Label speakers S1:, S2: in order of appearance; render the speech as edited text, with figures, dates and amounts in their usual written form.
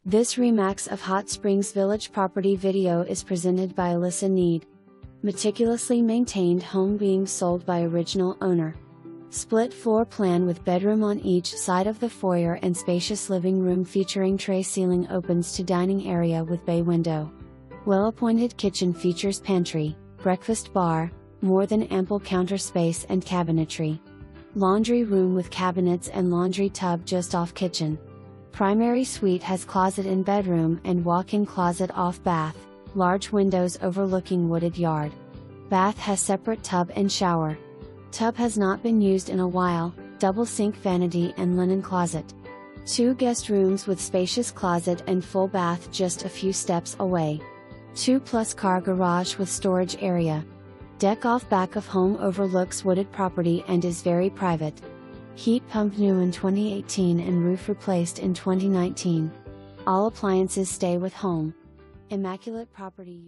S1: This Remax of Hot Springs Village property video is presented by Alyssa Need. Meticulously maintained home being sold by original owner. Split floor plan with bedroom on each side of the foyer and spacious living room featuring tray ceiling opens to dining area with bay window. Well-appointed kitchen features pantry, breakfast bar, more than ample counter space and cabinetry. Laundry room with cabinets and laundry tub just off kitchen. Primary suite has closet in bedroom and walk-in closet off bath, large windows overlooking wooded yard. Bath has separate tub and shower. Tub has not been used in a while, double sink vanity and linen closet. 2 guest rooms with spacious closet and full bath just a few steps away. 2+ car garage with storage area. Deck off back of home overlooks wooded property and is very private. Heat pump new in 2018 and roof replaced in 2019. All appliances stay with home. Immaculate property.